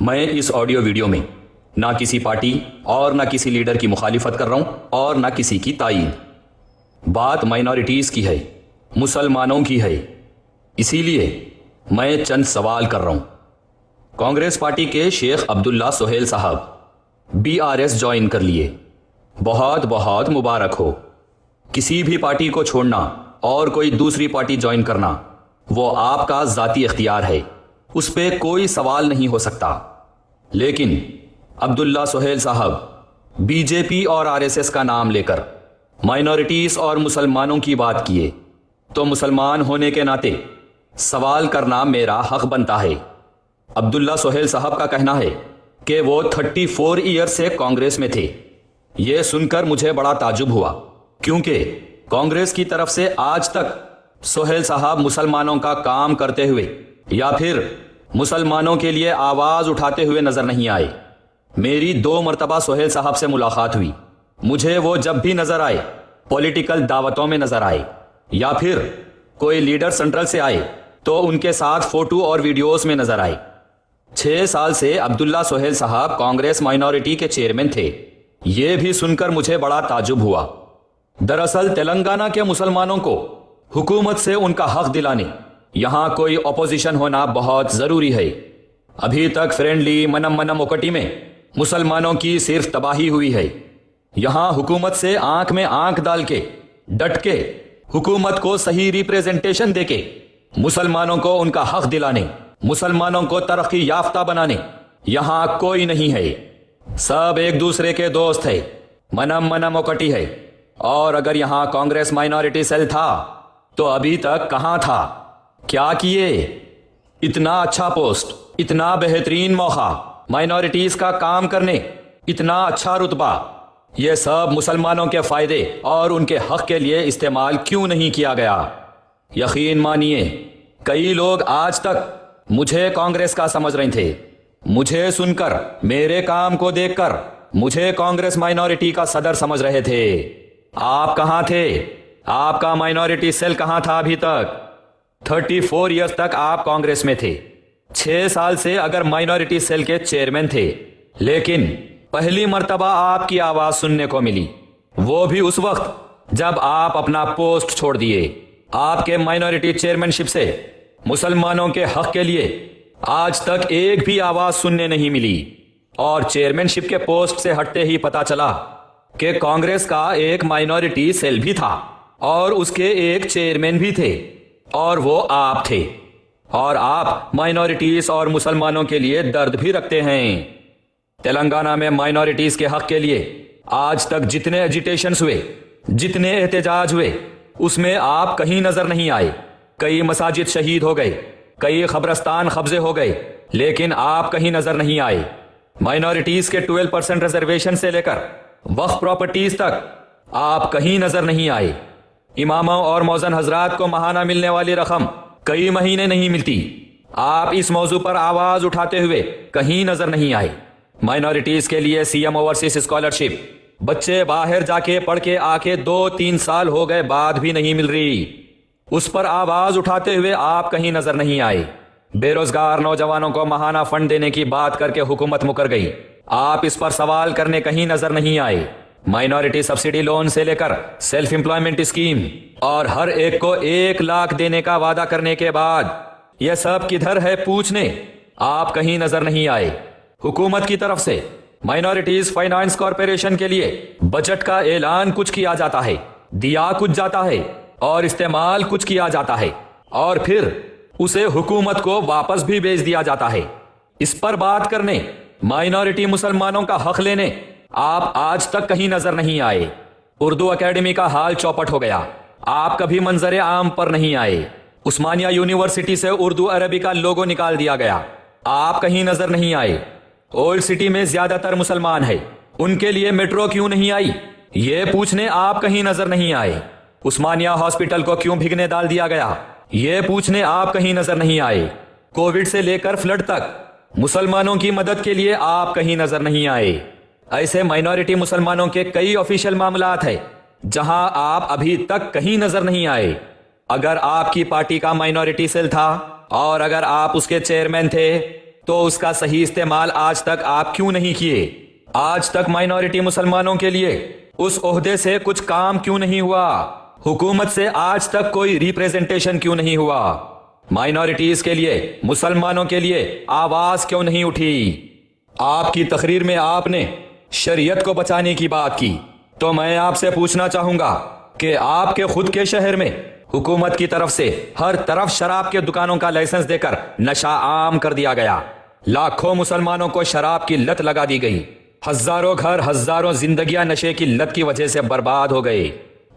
میں اس audio video میں نہ کسی پارٹی اور نہ کسی لیڈر کی مخالفت کر رہا ہوں اور نہ کسی کی تائید۔ بات مائنورٹیز کی ہے، مسلمانوں کی ہے، اسی لیے میں چند سوال کر رہا ہوں۔ کانگریس پارٹی کے شیخ عبداللہ سہیل صاحب BRS جوائن کر لیے، بہت بہت مبارک ہو۔ کسی بھی پارٹی کو چھوڑنا اور کوئی دوسری پارٹی جوائن کرنا وہ آپ کا ذاتی اختیار ہے، اس پہ کوئی سوال نہیں ہو سکتا۔ لیکن عبداللہ سہیل صاحب BJP اور RSS کا نام لے کر مائنورٹیز اور مسلمانوں کی بات کیے تو مسلمان ہونے کے ناطے سوال کرنا میرا حق بنتا ہے۔ عبداللہ سہیل صاحب کا کہنا ہے کہ وہ 34 ایئر سے کانگریس میں تھے۔ یہ سن کر مجھے بڑا تعجب ہوا، کیونکہ کانگریس کی طرف سے آج تک سہیل صاحب مسلمانوں کا کام کرتے ہوئے یا پھر مسلمانوں کے لیے آواز اٹھاتے ہوئے نظر نہیں آئے۔ میری 2 مرتبہ سہیل صاحب سے ملاقات ہوئی، مجھے وہ جب بھی نظر آئے پولیٹیکل دعوتوں میں نظر آئے یا پھر کوئی لیڈر سینٹرل سے آئے تو ان کے ساتھ فوٹو اور ویڈیوز میں نظر آئے۔ 6 سال سے عبداللہ سہیل صاحب کانگریس مائنورٹی کے چیئرمین تھے۔ یہ بھی سن کر مجھے بڑا تعجب ہوا۔ دراصل تلنگانہ کے مسلمانوں کو حکومت سے ان کا حق دلانے یہاں کوئی اپوزیشن ہونا بہت ضروری ہے۔ ابھی تک فرینڈلی منم اکٹی میں مسلمانوں کی صرف تباہی ہوئی ہے۔ یہاں حکومت سے آنکھ میں آنکھ ڈال کے ڈٹ کے حکومت کو صحیح ریپریزنٹیشن دے کے مسلمانوں کو ان کا حق دلانے، مسلمانوں کو ترقی یافتہ بنانے یہاں کوئی نہیں ہے۔ سب ایک دوسرے کے دوست ہے، منم اکٹی ہے۔ اور اگر یہاں کانگریس مائنورٹی سیل تھا تو ابھی تک کہاں تھا؟ کیا کیے؟ اتنا اچھا پوسٹ، اتنا بہترین موقع، مائنورٹیز کا کام کرنے، اتنا اچھا رتبہ، یہ سب مسلمانوں کے فائدے اور ان کے حق کے لیے استعمال کیوں نہیں کیا گیا؟ یقین مانیے کئی لوگ آج تک مجھے کانگریس کا سمجھ رہے تھے۔ مجھے سن کر، میرے کام کو دیکھ کر مجھے کانگریس مائنورٹی کا صدر سمجھ رہے تھے۔ آپ کہاں تھے؟ آپ کا مائنورٹی سیل کہاں تھا ابھی تک؟ 34 ایئرز تک آپ کانگریس میں تھے، 6 سال سے اگر مائنورٹی سیل کے چیئرمین تھے، لیکن پہلی مرتبہ آپ کی آواز سننے کو ملی، وہ بھی اس وقت جب آپ اپنا پوسٹ چھوڑ دیے۔ آپ کے مائنورٹی چیئرمین شپ سے مسلمانوں کے حق کے لیے آج تک ایک بھی آواز سننے نہیں ملی، اور چیئرمین شپ کے پوسٹ سے ہٹتے ہی پتا چلا کہ کانگریس کا ایک مائنورٹی سیل بھی تھا اور اس کے ایک چیئرمین بھی تھے، اور وہ آپ تھے۔ اور آپ مائنورٹیز اور مسلمانوں کے لیے درد بھی رکھتے ہیں۔ تلنگانہ میں مائنورٹیز کے حق کے لیے آج تک جتنے ایجیٹیشنز ہوئے، جتنے احتجاج ہوئے، اس میں آپ کہیں نظر نہیں آئے۔ کئی مساجد شہید ہو گئے، کئی قبرستان قبضے ہو گئے، لیکن آپ کہیں نظر نہیں آئے۔ مائنورٹیز کے 12% ریزرویشن سے لے کر وقف پراپرٹیز تک آپ کہیں نظر نہیں آئے۔ اماموں اور مؤذن حضرات کو ماہانہ ملنے والی رقم کئی مہینے نہیں ملتی، آپ اس موضوع پر آواز اٹھاتے ہوئے کہیں نظر نہیں آئے۔ مائنورٹیز کے لیے CM اوورسیز اسکالرشپ بچے باہر جا کے پڑھ کے آ کے 2-3 سال ہو گئے بعد بھی نہیں مل رہی، اس پر آواز اٹھاتے ہوئے آپ کہیں نظر نہیں آئے۔ بے روزگار نوجوانوں کو ماہانہ فنڈ دینے کی بات کر کے حکومت مکر گئی، آپ اس پر سوال کرنے کہیں نظر نہیں آئے۔ مائنورٹی سبسڈی لون سے لے کر سیلف امپلائمنٹ اسکیم اور ہر ایک کو 1 لاکھ دینے کا وعدہ کرنے کے بعد یہ سب کدھر ہے پوچھنے آپ کہیں نظر نہیں آئے۔ حکومت کی طرف سے مائنورٹیز فائنانس کارپوریشن کے لیے بجٹ کا اعلان کچھ کیا جاتا ہے، دیا کچھ جاتا ہے اور استعمال کچھ کیا جاتا ہے، اور پھر اسے حکومت کو واپس بھی بھیج دیا جاتا ہے۔ اس پر بات کرنے، مائنورٹی مسلمانوں کا حق لینے آپ آج تک کہیں نظر نہیں آئے۔ اردو اکیڈمی کا حال چوپٹ ہو گیا، آپ کبھی منظر عام پر نہیں آئے۔ عثمانیہ یونیورسٹی سے اردو عربی کا لوگو نکال دیا گیا، آپ کہیں نظر نہیں آئے۔ اولڈ سٹی میں زیادہ تر مسلمان ہیں، ان کے لیے میٹرو کیوں نہیں آئی یہ پوچھنے آپ کہیں نظر نہیں آئے۔ عثمانیہ ہاسپٹل کو کیوں بھگنے ڈال دیا گیا یہ پوچھنے آپ کہیں نظر نہیں آئے۔ کووڈ سے لے کر فلڈ تک مسلمانوں کی مدد کے لیے آپ کہیں نظر نہیں آئے۔ ایسے مائنورٹی مسلمانوں کے کئی آفیشیل معاملات ہیں جہاں آپ ابھی تک کہیں نظر نہیں آئے۔ اگر آپ کی پارٹی کا مائنورٹی سیل تھا اور اگر آپ اس کے چیئرمین تھے تو اس کا صحیح استعمال آج تک آپ کیوں نہیں کیے؟ آج تک مائنورٹی مسلمانوں کے لیے اس عہدے سے کچھ کام کیوں نہیں ہوا؟ حکومت سے آج تک کوئی ریپریزنٹیشن کیوں نہیں ہوا؟ مائنورٹیز کے لیے، مسلمانوں کے لیے آواز کیوں نہیں اٹھی؟ آپ کی تقریر میں آپ نے شریعت کو بچانے کی بات کی، تو میں آپ سے پوچھنا چاہوں گا کہ آپ کے خود کے شہر میں حکومت کی طرف سے ہر طرف شراب کے دکانوں کا لائسنس دے کر نشہ عام کر دیا گیا، لاکھوں مسلمانوں کو شراب کی لت لگا دی گئی، ہزاروں گھر، ہزاروں زندگیاں نشے کی لت کی وجہ سے برباد ہو گئے۔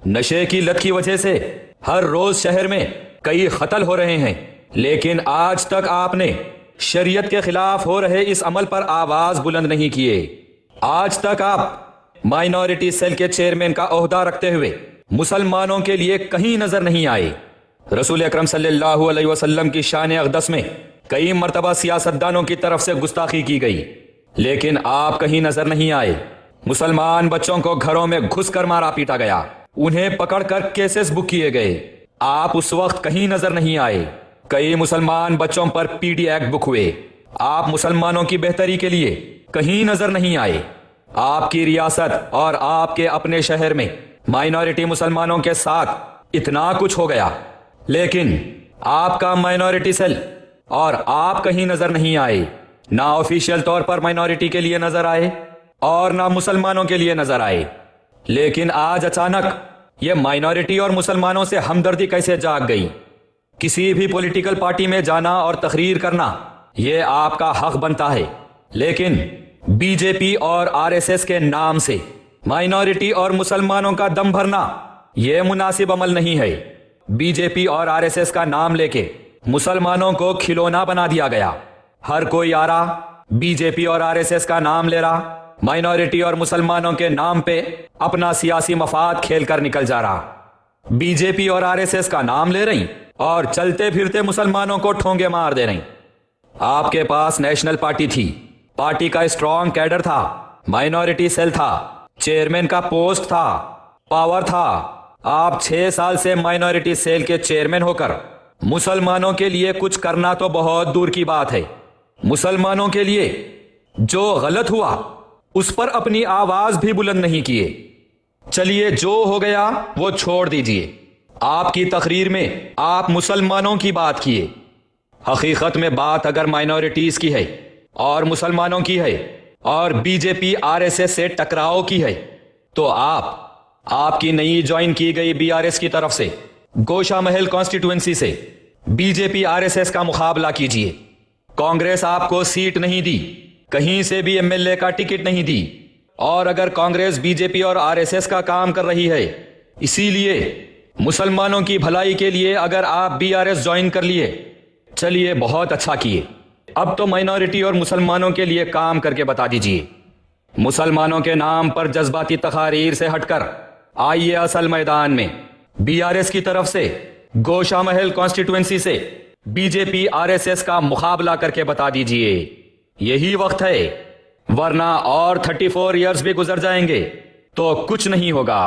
نشے کی لت کی وجہ سے ہر روز شہر میں کئی قتل ہو رہے ہیں، لیکن آج تک آپ نے شریعت کے خلاف ہو رہے اس عمل پر آواز بلند نہیں کیے۔ آج تک آپ مائنورٹی سیل کے چیئرمین کا عہدہ رکھتے ہوئے مسلمانوں کے لیے کہیں نظر نہیں آئے۔ رسول اکرم صلی اللہ علیہ وسلم کی شان اقدس میں کئی مرتبہ سیاستدانوں کی طرف سے گستاخی کی گئی، لیکن آپ کہیں نظر نہیں آئے۔ مسلمان بچوں کو گھروں میں گھس کر مارا پیٹا گیا، انہیں پکڑ کر کیسز بک کیے گئے، آپ اس وقت کہیں نظر نہیں آئے۔ کئی مسلمان بچوں پر پی ڈی ایکٹ بک ہوئے، آپ مسلمانوں کی بہتری کے لیے کہیں نظر نہیں آئے۔ آپ کی ریاست اور آپ کے اپنے شہر میں مائنورٹی مسلمانوں کے ساتھ اتنا کچھ ہو گیا، لیکن آپ کا مائنورٹی سیل اور آپ کہیں نظر نہیں آئے، نہ آفیشیل طور پر مائنورٹی کے لیے نظر آئے اور نہ مسلمانوں کے لیے نظر آئے۔ لیکن آج اچانک یہ مائنورٹی اور مسلمانوں سے ہمدردی کیسے جاگ گئی؟ کسی بھی پولیٹیکل پارٹی میں جانا اور تقریر کرنا یہ آپ کا حق بنتا ہے، لیکن بی جے پی اور آر ایس ایس کے نام سے مائنورٹی اور مسلمانوں کا دم بھرنا یہ مناسب عمل نہیں ہے۔ بی جے پی اور آر ایس ایس کا نام لے کے مسلمانوں کو کھلونا بنا دیا گیا، ہر کوئی آ رہا بی جے پی اور آر ایس ایس کا نام لے رہا، مائنورٹی اور مسلمانوں کے نام پہ اپنا سیاسی مفاد کھیل کر نکل جا رہا۔ بی جے پی اور آر ایس ایس کا نام لے رہی اور چلتے پھرتے مسلمانوں کو ٹھونگے مار دے رہی۔ آپ کے پاس نیشنل پارٹی تھی، پارٹی کا اسٹرانگ کیڈر تھا، مائنورٹی سیل تھا، چیئرمین کا پوسٹ تھا، پاور تھا۔ آپ 6 سال سے مائنورٹی سیل کے چیئرمین ہو کر مسلمانوں کے لیے کچھ کرنا تو بہت دور کی بات ہے، مسلمانوں کے لیے جو غلط ہوا اس پر اپنی آواز بھی بلند نہیں کیے۔ چلیے جو ہو گیا وہ چھوڑ دیجئے، آپ کی تقریر میں آپ مسلمانوں کی بات کیے، حقیقت میں بات اگر مائنورٹیز کی ہے اور مسلمانوں کی ہے اور B J P R S S سے ٹکراؤ کی ہے، تو آپ کی نئی جوائن کی گئی بی آر ایس کی طرف سے گوشہ محل کانسٹیٹوئنسی سے B J P R S S کا مقابلہ کیجئے۔ کانگریس آپ کو سیٹ نہیں دی، کہیں سے بھی ایم ایل اے کا ٹکٹ نہیں دی، اور اگر کانگریس بی جے پی اور آر ایس ایس کا کام کر رہی ہے، اسی لیے مسلمانوں کی بھلائی کے لیے اگر آپ بی آر ایس جوائن کر لیے، چلیے بہت اچھا کیے۔ اب تو مائنورٹی اور مسلمانوں کے لیے کام کر کے بتا دیجئے۔ مسلمانوں کے نام پر جذباتی تقاریر سے ہٹ کر آئیے اصل میدان میں، بی آر ایس کی طرف سے گوشہ محل کانسٹیٹوئنسی سے B J P R S S کا مقابلہ کر کے بتا دیجئے۔ یہی وقت ہے، ورنہ اور 34 ایئرز بھی گزر جائیں گے تو کچھ نہیں ہوگا۔